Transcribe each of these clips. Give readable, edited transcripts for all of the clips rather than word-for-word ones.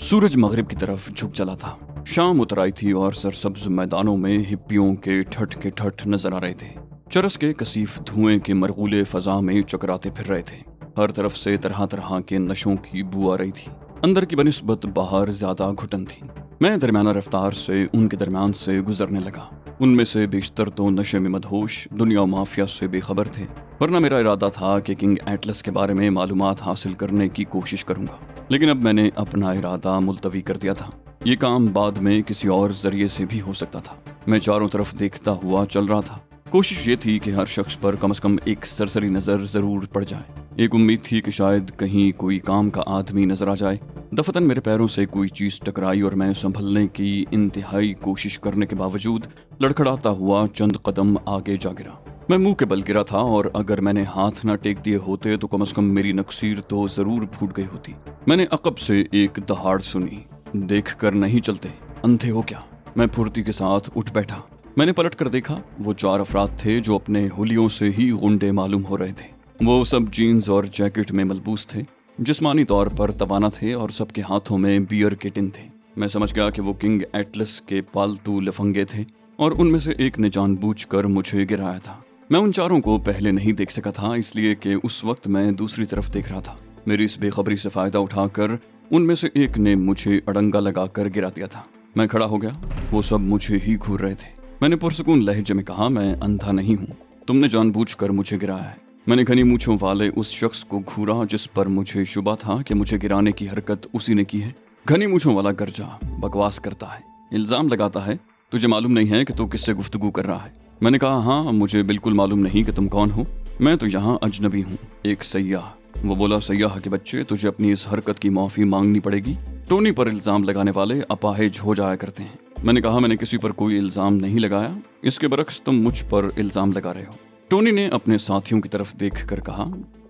सूरज मगरिब की तरफ झुक चला था। शाम उतर आई थी और सरसब्ज मैदानों में हिप्पियों के ठठ नजर आ रहे थे। चरस के कसीफ धुएं के मरगूले फजा में चकराते फिर रहे थे। हर तरफ से तरह तरह के नशों की बू आ रही थी। अंदर की बनिस्बत बाहर ज्यादा घुटन थी। मैं दरमियाना रफ्तार से उनके दरमियान से गुजरने लगा। उनमें से बेशतर तो नशे में मदहोश दुनिया माफिया से बेखबर थे, वरना मेरा इरादा था कि किंग एटलस के बारे में मालूमात हासिल करने की कोशिश करूंगा। लेकिन अब मैंने अपना इरादा मुलतवी कर दिया था। ये काम बाद में किसी और जरिए से भी हो सकता था। मैं चारों तरफ देखता हुआ चल रहा था। कोशिश ये थी कि हर शख्स पर कम से कम एक सरसरी नजर जरूर पड़ जाए। एक उम्मीद थी कि शायद कहीं कोई काम का आदमी नजर आ जाए। दफतन मेरे पैरों से कोई चीज टकराई और मैं संभलने की इंतहाई कोशिश करने के बावजूद लड़खड़ाता हुआ चंद कदम आगे जा गिरा। मैं मुंह के बल गिरा था और अगर मैंने हाथ न टेक दिए होते तो कम से कम मेरी नक्सीर तो जरूर फूट गई होती। मैंने अकब से एक दहाड़ सुनी। देख कर नहीं चलते, अंधे हो क्या? मैं फुर्ती के साथ उठ बैठा। मैंने पलट कर देखा। वो 4 अफराद थे जो अपने हुलियों से ही गुंडे मालूम हो रहे थे। वो सब जीन्स और जैकेट में मलबूस थे, जिस्मानी तौर पर तवाना थे और सबके हाथों में बियर के टिन थे। मैं समझ गया कि वो किंग एटलस के पालतू लफंगे थे और उनमें से एक ने जानबूझकर मुझे गिराया था। मैं उन चारों को पहले नहीं देख सका था, इसलिए कि उस वक्त मैं दूसरी तरफ देख रहा था। मेरी इस बेखबरी से फायदा उठाकर उनमें से एक ने मुझे अड़ंगा लगाकर गिरा दिया था। मैं खड़ा हो गया। वो सब मुझे ही घूर रहे थे। मैंने पुरसकून लहजे में कहा, मैं अंधा नहीं हूँ, तुमने जानबूझकर मुझे गिराया है। मैंने घनी मूंछों वाले उस शख्स को घूरा जिस पर मुझे शुबा था कि मुझे गिराने की हरकत उसी ने की है। घनी मूंछों वाला गर्जा, बकवास करता है, इल्जाम लगाता है, तुझे मालूम नहीं है कि तू किससे गुफ्तगू कर रहा है? मैंने कहा, हाँ, मुझे बिल्कुल मालूम नहीं कि तुम कौन हो। मैं तो यहाँ अजनबी हूँ, एक सयाह। वो बोला, सयाह के बच्चे, तुझे अपनी इस हरकत की माफी मांगनी पड़ेगी। टोनी पर इल्जाम लगाने वाले अपाहिज हो जाया करते हैं। मैंने कहा, मैंने किसी पर कोई इल्जाम नहीं लगाया, इसके बरक्स तुम मुझ पर इल्जाम लगा रहे हो। टोनी ने अपने साथियों की तरफ देख कर कहा,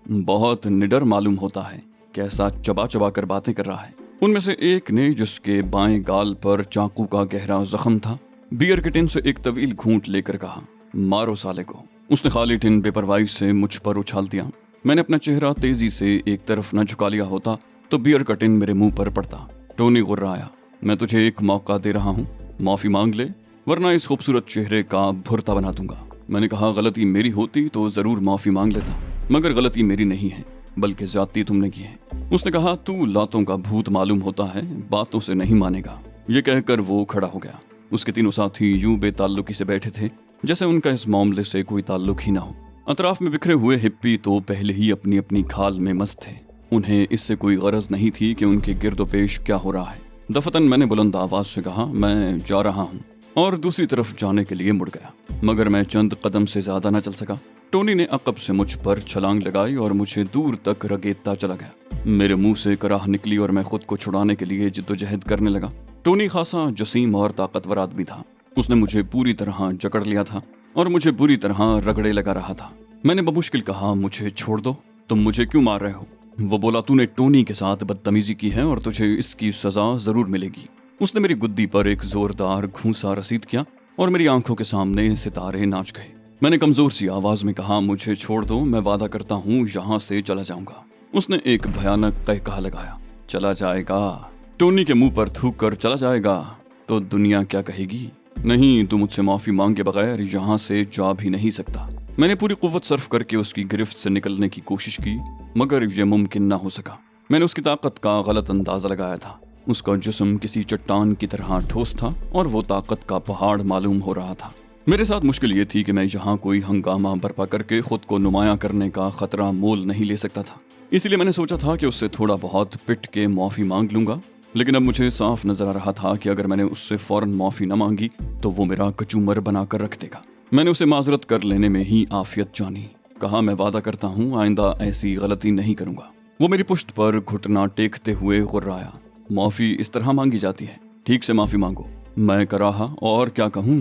बहुत निडर मालूम होता है, कैसा चबा चबा कर बातें कर रहा है। उनमें से एक ने, जिसके बाएं गाल पर चाकू का गहरा जख्म था, बियर के टिन से एक तवील घूंट लेकर कहा, मारो साले को। उसने खाली टिन बेपरवाही से मुझ पर उछाल दिया। मैंने अपना चेहरा तेजी से एक तरफ न झुका लिया होता तो बियर का टिन मेरे मुंह पर पड़ता। टोनी गुर्राया, मैं तुझे एक मौका दे रहा हूँ, माफी मांग ले, वरना इस खूबसूरत चेहरे का भुरता बना दूंगा। मैंने कहा, गलती मेरी होती तो जरूर माफी मांग लेता, मगर गलती मेरी नहीं है, बल्कि ज्यादती तुमने की है। उसने कहा, तू लातों का भूत मालूम होता है, बातों से नहीं मानेगा। ये कहकर वो खड़ा हो गया। उसके तीनों साथी यूं बेताल्लुकी से बैठे थे जैसे उनका इस मामले से कोई ताल्लुक ही ना हो। अतराफ में बिखरे हुए हिप्पी तो पहले ही अपनी अपनी खाल में मस्त थे। उन्हें इससे कोई गरज नहीं थी कि उनके गिरदोपेश क्या हो रहा है। दफतन मैंने बुलंद आवाज से कहा, मैं जा रहा हूँ, और दूसरी तरफ जाने के लिए मुड़ गया, मगर मैं चंद कदम से ज्यादा न चल सका। टोनी ने अकब से मुझ पर छलांग लगाई और मुझे दूर तक रगेदता चला गया। मेरे मुंह से कराह निकली और मैं खुद को छुड़ाने के लिए जिद्दोजहद करने लगा। टोनी खासा जसीम और ताकतवर आदमी था। उसने मुझे पूरी तरह जकड़ लिया था और मुझे बुरी तरह रगड़े लगा रहा था। मैंने बमुश्किल कहा, मुझे छोड़ दो, तुम मुझे क्यों मार रहे हो? वो बोला, तूने टोनी के साथ बदतमीजी की है और तुझे इसकी सजा जरूर मिलेगी। उसने मेरी गुद्दी पर एक जोरदार घूंसा रसीद किया और मेरी आंखों के सामने सितारे नाच गए। मैंने कमजोर सी आवाज में कहा, मुझे छोड़ दो, मैं वादा करता हूँ यहाँ से चला जाऊंगा। उसने एक भयानक कहकहा लगाया, चला जाएगा? टोनी के मुंह पर थूक कर चला जाएगा तो दुनिया क्या कहेगी? नहीं, तू मुझसे माफी मांग के बगैर यहाँ से जा भी नहीं सकता। मैंने पूरी कुव्वत सर्फ करके उसकी गिरफ्त से निकलने की कोशिश की, मगर यह मुमकिन ना हो सका। मैंने उसकी ताकत का गलत अंदाजा लगाया था। उसका जिस्म किसी चट्टान की तरह ठोस था और वो ताकत का पहाड़ मालूम हो रहा था। मेरे साथ मुश्किल ये थी कि मैं यहाँ कोई हंगामा बर्पा करके खुद को नुमाया करने का खतरा मोल नहीं ले सकता था। इसलिए मैंने सोचा था कि उससे थोड़ा बहुत पिट के माफी मांग लूंगा। लेकिन अब मुझे साफ नजर आ रहा था कि अगर मैंने उससे फौरन माफी न मांगी तो वो मेरा कचूमर बनाकर रख देगा। मैंने उसे माजरत कर लेने में ही आफियत जानी। कहा, मैं वादा करता हूँ आइंदा ऐसी गलती नहीं करूंगा। वो मेरी पुश्त पर घुटना टेकते हुए गुर्राया, माफी इस तरह मांगी जाती है, ठीक से माफी मांगो। मैं कराहा और क्या कहूँ,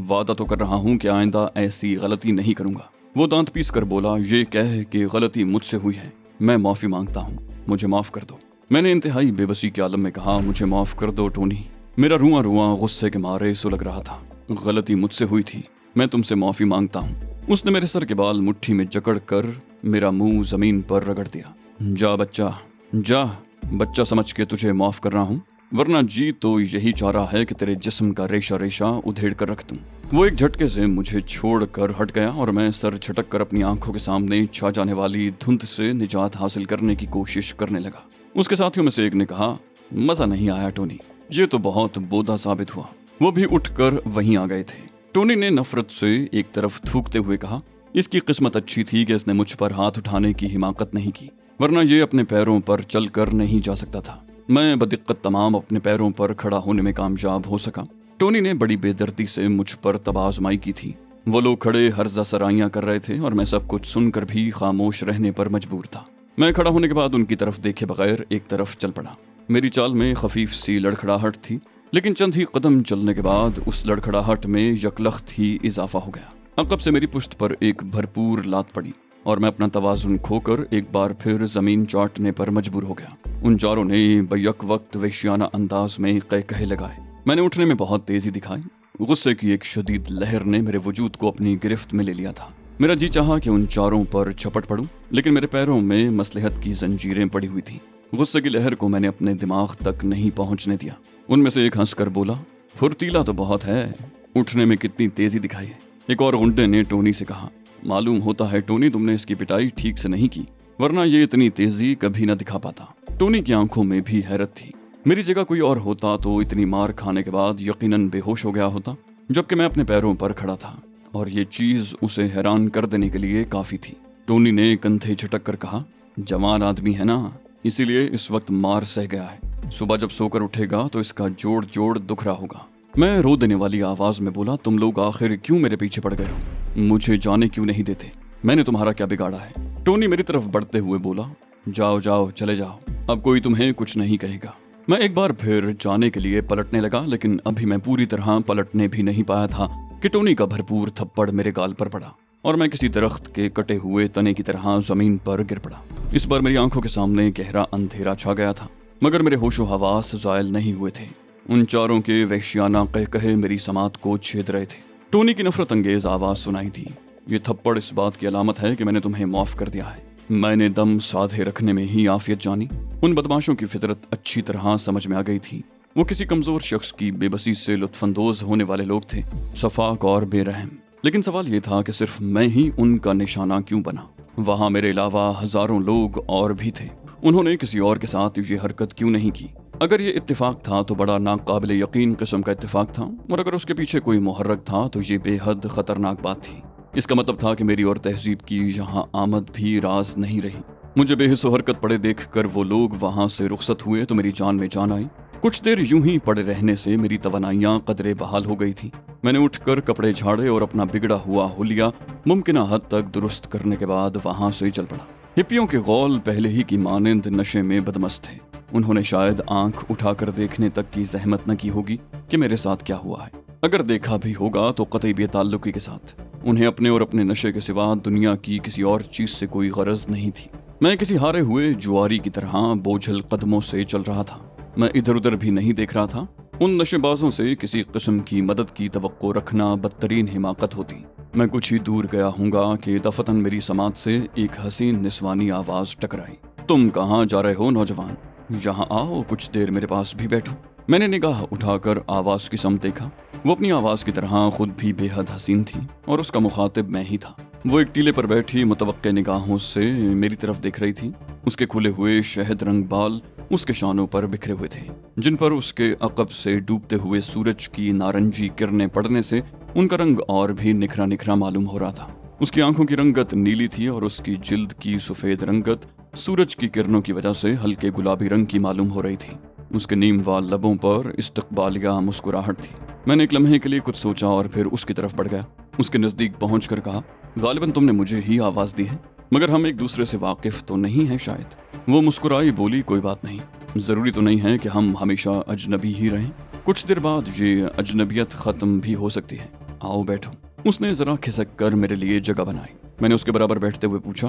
वादा तो कर रहा हूँ कि आइंदा ऐसी गलती नहीं करूंगा। वो दांत पीस कर बोला, ये कह कि गलती मुझसे हुई है, मैं माफी मांगता हूँ, मुझे माफ कर दो। मैंने इंतहाई बेबसी के आलम में कहा, मुझे माफ कर दो टोनी। मेरा रुआं रुआं गुस्से के मारे सुलग रहा था। गलती मुझसे हुई थी, मैं तुमसे माफी मांगता हूँ। उसने मेरे सर के बाल मुट्ठी में जकड़ कर मेरा मुंह जमीन पर रगड़ दिया। जा बच्चा, जा, बच्चा समझ के तुझे माफ कर रहा हूँ। वरना जी तो यही चाह रहा है कि तेरे जिस्म का रेशा रेशा उधेड़ कर रख दूं। वो एक झटके से मुझे छोड़कर हट गया और मैं सर झटक कर अपनी आंखों के सामने छा जाने वाली धुंध से निजात हासिल करने की कोशिश करने लगा। उसके साथियों में से एक ने कहा, मजा नहीं आया टोनी, ये तो बहुत बोधा साबित हुआ। वो भी उठकर वहीं आ गए थे। टोनी ने नफरत से एक तरफ थूकते हुए कहा, इसकी किस्मत अच्छी थी कि इसने मुझ पर हाथ उठाने की हिमाकत नहीं की, वरना ये अपने पैरों पर चलकर नहीं जा सकता था। मैं बदिक्कत तमाम अपने पैरों पर खड़ा होने में कामयाब हो सका। टोनी ने बड़ी बेदर्दी से मुझ पर तबाज़माई की थी। वो लोग खड़े हर्जा सराइयां कर रहे थे और मैं सब कुछ सुनकर भी खामोश रहने पर मजबूर था। मैं खड़ा होने के बाद उनकी तरफ देखे बगैर एक तरफ चल पड़ा। मेरी चाल में खफीफ सी लड़खड़ाहट थी, लेकिन चंद ही कदम चलने के बाद उस लड़खड़ाहट में यकलख्त ही इजाफा हो गया। अकब से मेरी पुश्त पर एक भरपूर लात पड़ी और मैं अपना तवाजुन खोकर एक बार फिर जमीन चाटने पर मजबूर हो गया। उन चारों ने बैक वक्त वेश्याना अंदाज में कहे लगाए। मैंने उठने में बहुत तेजी दिखाई। गुस्से की एक शदीद लहर ने मेरे वजूद को अपनी गिरफ्त में ले लिया था। मेरा जी चाहा कि उन चारों पर झपट पड़ूं, लेकिन मेरे पैरों में मसलहत की जंजीरें पड़ी हुई थी। गुस्से की लहर को मैंने अपने दिमाग तक नहीं पहुंचने दिया। उनमें से एक हंसकर बोला, फुर्तीला तो बहुत है, उठने में कितनी तेजी दिखाई है। एक और गुंडे ने टोनी से कहा, मालूम होता है टोनी तुमने इसकी पिटाई ठीक से नहीं की, वरना ये इतनी तेजी कभी न दिखा पाता। टोनी की आंखों में भी हैरत थी। मेरी जगह कोई और होता तो इतनी मार खाने के बाद यकीनन बेहोश हो गया होता, जबकि मैं अपने पैरों पर खड़ा था और ये चीज उसे हैरान कर देने के लिए काफी थी। टोनी ने कंधे झटक कर कहा, जवान आदमी है ना, इसीलिए इस वक्त मार सह गया है। सुबह जब सोकर उठेगा तो इसका जोड़ जोड़ दुख रहा होगा। मैं रो देने वाली आवाज में बोला, तुम लोग आखिर क्यों मेरे पीछे पड़ गए हो? मुझे जाने क्यों नहीं देते? मैंने तुम्हारा क्या बिगाड़ा है? टोनी मेरी तरफ बढ़ते हुए बोला, जाओ जाओ चले जाओ, अब कोई तुम्हें कुछ नहीं कहेगा। मैं एक बार फिर जाने के लिए पलटने लगा, लेकिन अभी मैं पूरी तरह पलटने भी नहीं पाया था कि टोनी का भरपूर थप्पड़ मेरे गाल पर पड़ा और मैं किसी दरख्त के कटे हुए तने की तरह जमीन पर गिर पड़ा। इस बार मेरी आंखों के सामने गहरा अंधेरा छा गया था, मगर मेरे होशो हवास जायल नहीं हुए थे। उन चारों के वहशियाना कहे मेरी समात को छेद रहे थे। टोनी की नफरत अंगेज आवाज सुनाई थी, ये थप्पड़ इस बात की अलामत है कि मैंने तुम्हें माफ कर दिया है। मैंने दम साधे रखने में ही आफियत जानी। उन बदमाशों की फितरत अच्छी तरह समझ में आ गई थी। वो किसी कमजोर शख्स की बेबसी से लुत्फानंदोज होने वाले लोग थे, सफाक और बेरहम। लेकिन सवाल ये था कि सिर्फ मैं ही उनका निशाना क्यों बना? वहां मेरे अलावा हजारों लोग और भी थे। उन्होंने किसी और के साथ ये हरकत क्यों नहीं की? अगर ये इत्तेफाक था तो बड़ा नाकाबिले यकीन किस्म का इत्तेफाक था, और अगर उसके पीछे कोई मुहर्रक था तो ये बेहद खतरनाक बात थी। इसका मतलब था कि मेरी और तहजीब की यहाँ आमद भी राज नहीं रही। मुझे बेहिस्सो हरकत पड़े देखकर वो लोग वहां से रुखसत हुए तो मेरी जान में जान आई। कुछ देर यूं ही पड़े रहने से मेरी तवानाइयां कदरे बहाल हो गई थी। मैंने उठकर कपड़े झाड़े और अपना बिगड़ा हुआ हुलिया मुमकिना हद तक दुरुस्त करने के बाद वहां से चल पड़ा। हिप्पियों के गौल पहले ही की मानिंद नशे में बदमस्त थे। उन्होंने शायद आंख उठाकर देखने तक की जहमत न की होगी कि मेरे साथ क्या हुआ है। अगर देखा भी होगा तो कतई बेताल्लुकी के साथ। उन्हें अपने और अपने नशे के सिवा दुनिया की किसी और चीज से कोई गरज नहीं थी। मैं किसी हारे हुए जुआरी की तरह बोझल कदमों से चल रहा था। मैं इधर उधर भी नहीं देख रहा था। उन नशेबाजों से किसी किस्म की मदद की तवक्को रखना बदतरीन हिमाकत होती। मैं कुछ ही दूर गया हूँगा कि दफतन मेरी समात से एक हसीन निस्वानी आवाज टकराई, तुम कहाँ जा रहे हो नौजवान? यहाँ आओ, कुछ देर मेरे पास भी बैठो। मैंने निगाह उठाकर आवाज की समत देखा। वो अपनी आवाज की तरह खुद भी बेहद हसीन थी और उसका मुखातिब मैं ही था। वो एक टीले पर बैठी मुतवक्के निगाहों से मेरी तरफ देख रही थी। उसके खुले हुए शहद रंग बाल उसके शानों पर बिखरे हुए थे, जिन पर उसके अकब से डूबते हुए सूरज की नारंगी किरणें पड़ने से उनका रंग और भी निखरा निखरा मालूम हो रहा था। उसकी आंखों की रंगत नीली थी और उसकी जिल्द की सफेद रंगत सूरज की किरणों की वजह से हल्के गुलाबी रंग की मालूम हो रही थी। उसके नीमवाल लबों पर इस्तकबालिया मुस्कुराहट थी। मैंने एक लम्हे के लिए कुछ सोचा और फिर उसकी तरफ बढ़ गया। उसके नजदीक पहुंचकर कहा, गालिबन तुमने मुझे ही आवाज दी है, मगर हम एक दूसरे से वाकिफ तो नहीं हैं शायद। वो मुस्कुराई, बोली, कोई बात नहीं, जरूरी तो नहीं है कि हम हमेशा अजनबी ही रहें। कुछ देर बाद ये अजनबियत खत्म भी हो सकती है। आओ बैठो। उसने जरा खिसक कर मेरे लिए जगह बनाई। मैंने उसके बराबर बैठते हुए पूछा,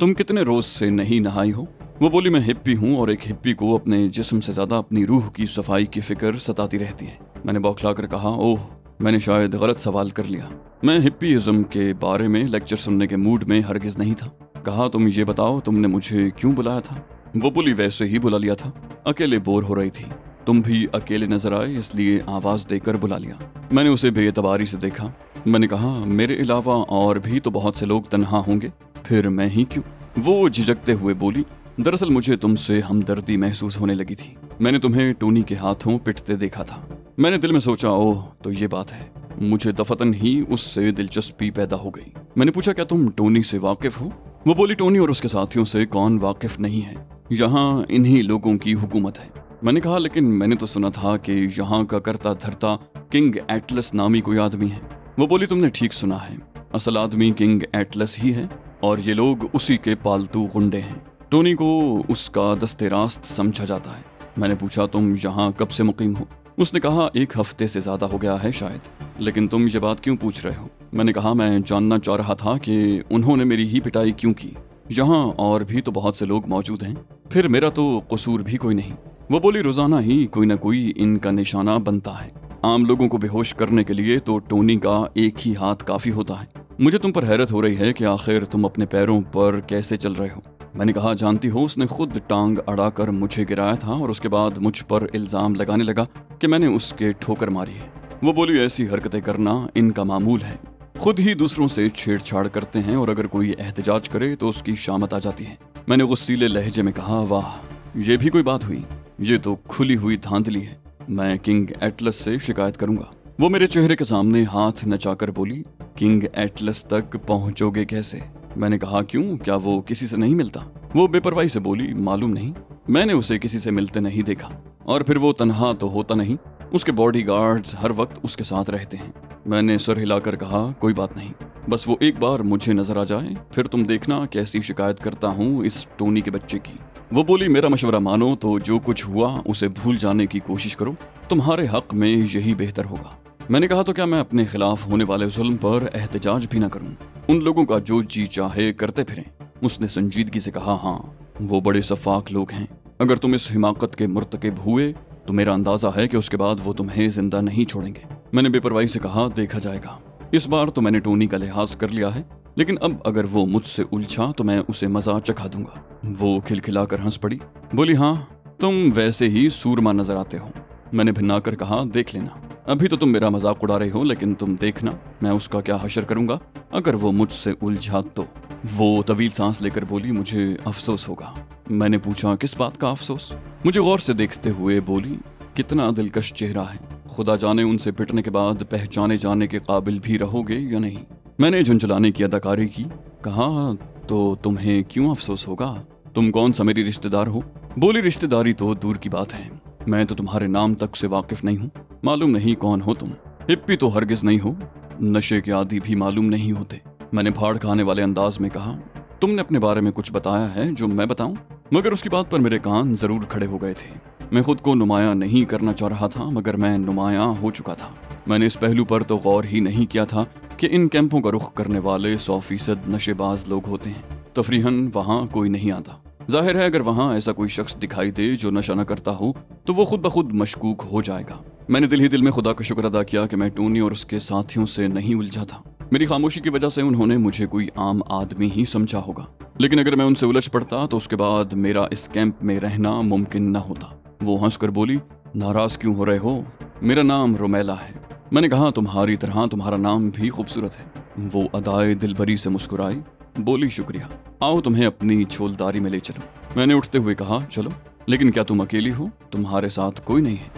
तुम कितने रोज से नहीं नहाई हो? वो बोली, मैं हिप्पी हूँ और एक हिप्पी को अपने जिस्म से ज्यादा अपनी रूह की सफाई की फिक्र सताती रहती है। मैंने बौखला कर कहा, ओह, मैंने शायद गलत सवाल कर लिया। मैं हिप्पीइज्म के बारे में लेक्चर सुनने के मूड में हरगिज नहीं था। कहा, तुम ये बताओ, तुमने मुझे क्यों बुलाया था? वो बोली, वैसे ही बुला लिया था, अकेले बोर हो रही थी। तुम भी अकेले नजर आए इसलिए आवाज देकर बुला लिया। मैंने उसे बेएतबारी से देखा। मैंने कहा, मेरे अलावा और भी तो बहुत से लोग तन्हा होंगे, फिर मैं ही क्यों? वो झिझकते हुए बोली, दरअसल मुझे तुमसे हमदर्दी महसूस होने लगी थी। मैंने तुम्हें टोनी के हाथों पिटते देखा था। मैंने दिल में सोचा, ओह तो ये बात है। मुझे दफतन ही उससे दिलचस्पी पैदा हो गई। मैंने पूछा, क्या तुम टोनी से वाकिफ हो? वो बोली, टोनी और उसके साथियों से कौन वाकिफ नहीं है, यहाँ इन्हीं लोगों की हुकूमत है। मैंने कहा, लेकिन मैंने तो सुना था कि यहाँ का करता धरता किंग एटलस नामी कोई आदमी है। वो बोली, तुमने ठीक सुना है, असल आदमी किंग एटलस ही है और ये लोग उसी के पालतू गुंडे हैं। टोनी को उसका दस्ते रास्त समझा जाता है। मैंने पूछा, तुम यहाँ कब से मुकीम हो? उसने कहा, 1 हफ्ते से ज्यादा हो गया है शायद। लेकिन तुम ये बात क्यों पूछ रहे हो? मैंने कहा, मैं जानना चाह रहा था कि उन्होंने मेरी ही पिटाई क्यों की। यहाँ और भी तो बहुत से लोग मौजूद हैं, फिर मेरा तो कसूर भी कोई नहीं। वो बोली, रोजाना ही कोई ना कोई इनका निशाना बनता है। आम लोगों को बेहोश करने के लिए तो टोनी का एक ही हाथ काफी होता है। मुझे तुम पर हैरत हो रही है कि आखिर तुम अपने पैरों पर कैसे चल रहे हो। मैंने कहा, जानती हो, उसने खुद टांग अड़ाकर मुझे गिराया था और उसके बाद मुझ पर इल्जाम लगाने लगा कि मैंने उसके ठोकर मारी है। वो बोली, ऐसी हरकतें करना इनका मामूल है, खुद ही दूसरों से छेड़छाड़ करते हैं और अगर कोई एहतजाज करे तो उसकी शामत आ जाती है। मैंने गुस्सीले लहजे में कहा, वाह ये भी कोई बात हुई, ये तो खुली हुई धांधली है। मैं किंग एटलस से शिकायत करूंगा। वो मेरे चेहरे के सामने हाथ नचाकर बोली, किंग एटलस तक पहुंचोगे कैसे? मैंने कहा, क्यों, क्या वो किसी से नहीं मिलता? वो बेपरवाही से बोली, मालूम नहीं, मैंने उसे किसी से मिलते नहीं देखा। और फिर वो तन्हा तो होता नहीं, उसके बॉडीगार्ड्स हर वक्त उसके साथ रहते हैं। मैंने सर हिलाकर कहा, कोई बात नहीं, बस वो एक बार मुझे नजर आ जाए, फिर तुम देखना कैसी शिकायत करता हूँ इस टोनी के बच्चे की। वो बोली, मेरा मशवरा मानो तो जो कुछ हुआ उसे भूल जाने की कोशिश करो, तुम्हारे हक में यही बेहतर होगा। मैंने कहा, तो क्या मैं अपने खिलाफ होने वाले जुल्म पर एहतजाज भी ना करूं? उन लोगों का जो जी चाहे करते फिरें। उसने संजीदगी से कहा, हाँ वो बड़े सफाक लोग हैं, अगर तुम इस हिमाकत के मुर्तकिब हुए तो मेरा अंदाजा है कि उसके बाद वो तुम्हें जिंदा नहीं छोड़ेंगे। मैंने बेपरवाही से कहा, देखा जाएगा, इस बार तो मैंने टोनी का लिहाज कर लिया है, लेकिन अब अगर वो मुझसे उलझा तो मैं उसे मजा चखा दूंगा। वो खिलखिलाकर हंस पड़ी, बोली, हाँ तुम वैसे ही सूरमा नजर आते हो। मैंने भिन्नाकर कहा, देख लेना, अभी तो तुम मेरा मजाक उड़ा रहे हो, लेकिन तुम देखना मैं उसका क्या हशर करूंगा अगर वो मुझसे उलझा तो। वो तवील सांस लेकर बोली, मुझे अफसोस होगा। मैंने पूछा, किस बात का अफसोस? मुझे गौर से देखते हुए बोली, कितना दिलकश चेहरा है, खुदा जाने उनसे पिटने के बाद पहचाने जाने के काबिल भी रहोगे या नहीं। मैंने झुंझलाने की अदाकारी की। कहा, तो तुम्हें क्यों अफसोस होगा? तुम कौन सा मेरी रिश्तेदार हो? बोली, रिश्तेदारी तो दूर की बात है, मैं तो तुम्हारे नाम तक से वाकिफ नहीं हूँ। मालूम नहीं कौन हो तुम। हिप्पी तो हरगिज नहीं हो, नशे के आदि भी मालूम नहीं होते। मैंने फाड़ खाने वाले अंदाज में कहा, तुमने अपने बारे में कुछ बताया है जो मैं बताऊं? मगर उसकी बात पर मेरे कान जरूर खड़े हो गए थे। मैं खुद को नुमायां नहीं करना चाह रहा था, मगर मैं नुमायां हो चुका था। मैंने इस पहलू पर तो गौर ही नहीं किया था कि इन कैंपों का रुख करने वाले 100% नशेबाज लोग होते हैं। तफरीहन वहाँ कोई नहीं आता। जाहिर है अगर वहाँ ऐसा कोई शख्स दिखाई दे जो नशा न करता हो तो वो खुद ब खुद मशकूक हो जाएगा। मैंने दिल ही दिल में खुदा का शुक्र अदा किया कि मैं टोनी और उसके साथियों से नहीं उलझा था। मेरी खामोशी की वजह से उन्होंने मुझे कोई आम आदमी ही समझा होगा, लेकिन अगर मैं उनसे उलझ पड़ता तो उसके बाद मेरा इस कैंप में रहना मुमकिन न होता। वो हंसकर बोली, नाराज क्यों हो रहे हो? मेरा नाम रोमेला है। मैंने कहा, तुम्हारी तरह तुम्हारा नाम भी खूबसूरत है। वो अदाए दिलबरी से मुस्कुराई, बोली, शुक्रिया, आओ तुम्हें अपनी छोलदारी में ले चलो। मैंने उठते हुए कहा, चलो, लेकिन क्या तुम अकेली हो? तुम्हारे साथ कोई नहीं है?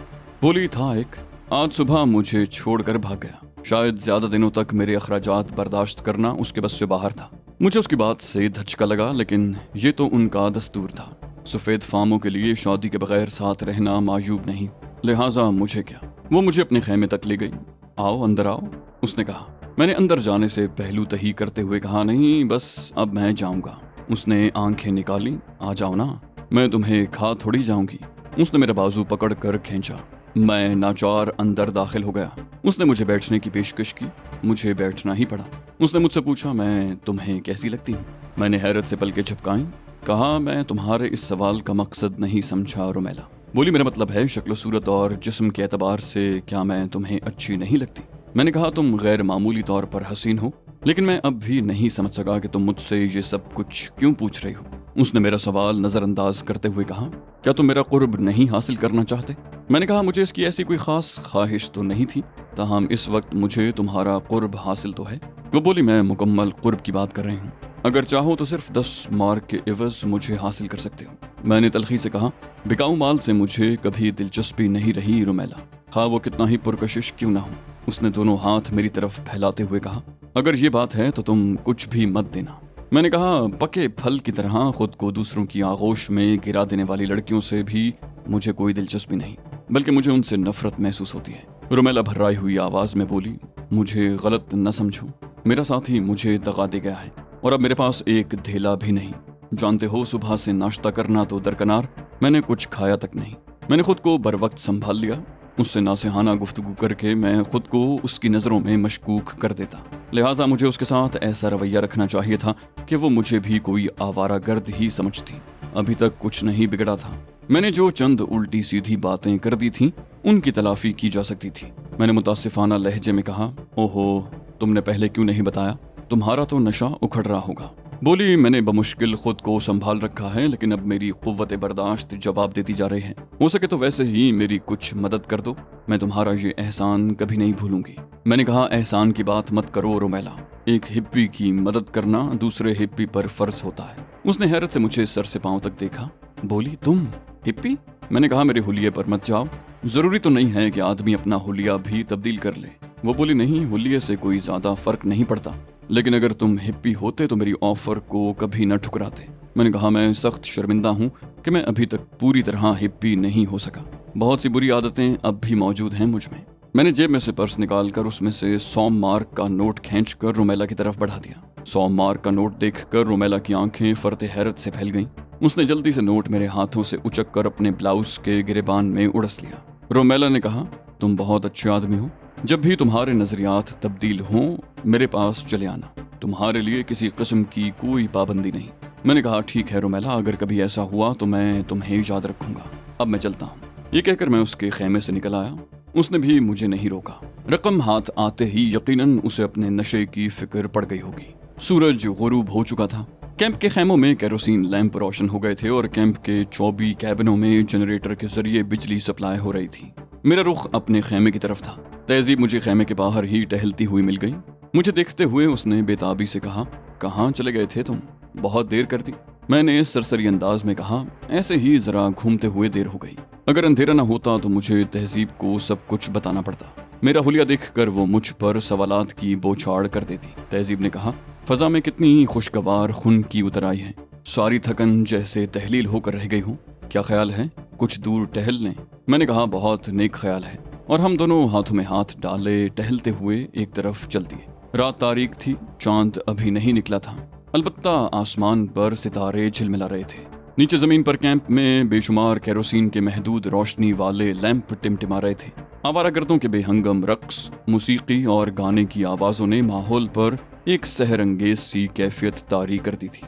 बोली, था एक, आज सुबह मुझे छोड़कर भाग गया। शायद ज्यादा दिनों तक मेरे अखराजात बर्दाश्त करना उसके बस से बाहर था। मुझे उसकी बात से धचका लगा, लेकिन ये तो उनका दस्तूर था। सफेद फामों के लिए शादी के बगैर साथ रहना मायूब नहीं, लिहाजा मुझे क्या। वो मुझे अपने खेमे तक ले गई। आओ अंदर आओ, उसने कहा। मैंने अंदर जाने से पहलू तही करते हुए कहा, नहीं बस अब मैं जाऊंगा। उसने आंखें निकाली, आ जाओ ना, मैं तुम्हें खा थोड़ी जाऊंगी। उसने मेरा बाजू पकड़ कर खींचा। मैं नाचार अंदर दाखिल हो गया। उसने मुझे बैठने की पेशकश की, मुझे बैठना ही पड़ा। उसने मुझसे पूछा, मैं तुम्हें कैसी लगती हूँ? मैंने हैरत से पलकें झपकाई। कहा, मैं तुम्हारे इस सवाल का मकसद नहीं समझा रोमेला। बोली, मेरा मतलब है शक्ल सूरत और जिस्म के एतबार से क्या मैं तुम्हें अच्छी नहीं लगती? मैंने कहा, तुम गैर मामूली तौर पर हसीन हो, लेकिन मैं अब भी नहीं समझ सका कि तुम मुझसे ये सब कुछ क्यों पूछ रही हो। उसने मेरा सवाल नजरअंदाज करते हुए कहा, क्या तुम मेरा कुर्ब नहीं हासिल करना चाहते? میں نے کہا مجھے اس کی ایسی کوئی خاص خواہش تو نہیں تھی، تاہم اس وقت مجھے تمہارا قرب حاصل تو ہے۔ وہ بولی میں مکمل قرب کی بات کر رہی ہوں، اگر چاہو تو صرف 10 مارک کے عوض مجھے حاصل کر سکتے ہو۔ میں نے تلخی سے کہا بکاؤ مال سے مجھے کبھی دلچسپی نہیں رہی رومیلا، خواہ وہ کتنا ہی پرکشش کیوں نہ ہو۔ اس نے دونوں ہاتھ میری طرف پھیلاتے ہوئے کہا اگر یہ بات ہے تو تم کچھ بھی مت دینا۔ میں نے کہا پکے پھل کی طرح خود کو دوسروں کی آغوش میں گرا دینے والی لڑکیوں سے بھی مجھے کوئی دلچسپی نہیں، بلکہ مجھے ان سے نفرت محسوس ہوتی ہے۔ رومیلا بھرائی ہوئی آواز میں بولی مجھے غلط نہ سمجھو، میرا ساتھی مجھے دغا دے گیا ہے اور اب میرے پاس ایک دھیلا بھی نہیں۔ جانتے ہو صبح سے ناشتہ کرنا تو درکنار، میں نے کچھ کھایا تک نہیں۔ میں نے خود کو بر وقت سنبھال لیا، اس سے ناصحانہ گفتگو کر کے میں خود کو اس کی نظروں میں مشکوک کر دیتا، لہٰذا مجھے اس کے ساتھ ایسا رویہ رکھنا چاہیے تھا کہ وہ مجھے بھی کوئی آوارہ گرد ہی سمجھتی۔ ابھی تک کچھ نہیں بگڑا تھا، میں نے جو چند الٹی سیدھی باتیں کر دی تھیں ان کی تلافی کی جا سکتی تھی۔ میں نے متاسفانہ لہجے میں کہا اوہو تم نے پہلے کیوں نہیں بتایا، تمہارا تو نشہ اکھڑ رہا ہوگا۔ بولی میں نے بمشکل خود کو سنبھال رکھا ہے، لیکن اب میری قوت برداشت جواب دیتی جا رہی ہے، ہو سکے تو ویسے ہی میری کچھ مدد کر دو، میں تمہارا یہ احسان کبھی نہیں بھولوں گی۔ میں نے کہا احسان کی بات مت کرو رومیلا، ایک ہپی کی مدد کرنا دوسرے ہپی پر فرض ہوتا ہے۔ اس نے حیرت سے مجھے سر سے پاؤں تک دیکھا، بولی تم ہپی؟ میں نے کہا میرے حلیے پر مت جاؤ، ضروری تو نہیں ہے کہ آدمی اپنا حلیہ بھی تبدیل کر لے۔ وہ بولی نہیں، حلیے سے کوئی زیادہ فرق نہیں پڑتا، لیکن اگر تم ہپی ہوتے تو میری آفر کو کبھی نہ ٹھکراتے۔ میں نے کہا میں سخت شرمندہ ہوں کہ میں ابھی تک پوری طرح ہپی نہیں ہو سکا، بہت سی بری عادتیں اب بھی موجود ہیں مجھ میں۔ میں نے جیب میں سے پرس نکال کر اس میں سے 100 مارک کا نوٹ کھینچ کر رومیلا کی طرف بڑھا دیا۔ 100 مارک کا نوٹ دیکھ کر رومیلا کی آنکھیں فرط حیرت سے پھیل گئیں۔ اس نے جلدی سے نوٹ میرے ہاتھوں سے اچک کر اپنے بلاؤز کے گریبان میں اڑس لیا۔ رومیلا نے کہا تم بہت اچھے آدمی ہو، جب بھی تمہارے نظریات تبدیل ہوں میرے پاس چلے آنا، تمہارے لیے کسی قسم کی کوئی پابندی نہیں۔ میں نے کہا ٹھیک ہے رومیلا، اگر کبھی ایسا ہوا تو میں تمہیں یاد رکھوں گا، اب میں چلتا ہوں۔ یہ کہہ کر میں اس کے خیمے سے نکل آیا، اس نے بھی مجھے نہیں روکا۔ رقم ہاتھ آتے ہی یقیناً اسے اپنے نشے کی فکر پڑ گئی ہوگی۔ سورج غروب ہو چکا تھا، کیمپ کے خیموں میں کیروسین لیمپ روشن ہو گئے تھے اور کیمپ کے 24 کیبنوں میں جنریٹر کے ذریعے بجلی سپلائی ہو رہی تھی۔ میرا رخ اپنے خیمے کی طرف تھا۔ تہذیب مجھے خیمے کے باہر ہی ٹہلتی ہوئی مل گئی۔ مجھے دیکھتے ہوئے اس نے بے تابی سے کہا کہاں چلے گئے تھے تم، بہت دیر کر دی۔ میں نے سرسری انداز میں کہا ایسے ہی ذرا گھومتے ہوئے دیر ہو گئی، اگر اندھیرا نہ ہوتا تو مجھے تہذیب کو سب کچھ بتانا پڑتا۔ میرا حلیہ دیکھ کر وہ مجھ پر سوالات کی بوچھاڑ کر دیتی۔ تہذیب نے کہا فضا میں کتنی خوشگوار خن کی اترائی ہے، ساری تھکن جیسے تحلیل ہو کر رہ گئی ہوں، کیا خیال ہے کچھ دور ٹہل لیں؟ میں نے کہا بہت نیک خیال ہے، اور ہم دونوں ہاتھوں میں ہاتھ ڈالے ٹہلتے ہوئے ایک طرف چل دیے۔ رات تاریک تھی، چاند ابھی نہیں نکلا تھا، البتہ آسمان پر ستارے جھلملا رہے تھے۔ نیچے زمین پر کیمپ میں بے شمار کیروسین کے محدود روشنی والے لیمپ ٹمٹما رہے تھے۔ آوارہ گردوں کے بے ہنگم رقص، موسیقی اور گانے کی آوازوں نے ماحول پر ایک سحر انگیز سی کیفیت طاری کر دی تھی۔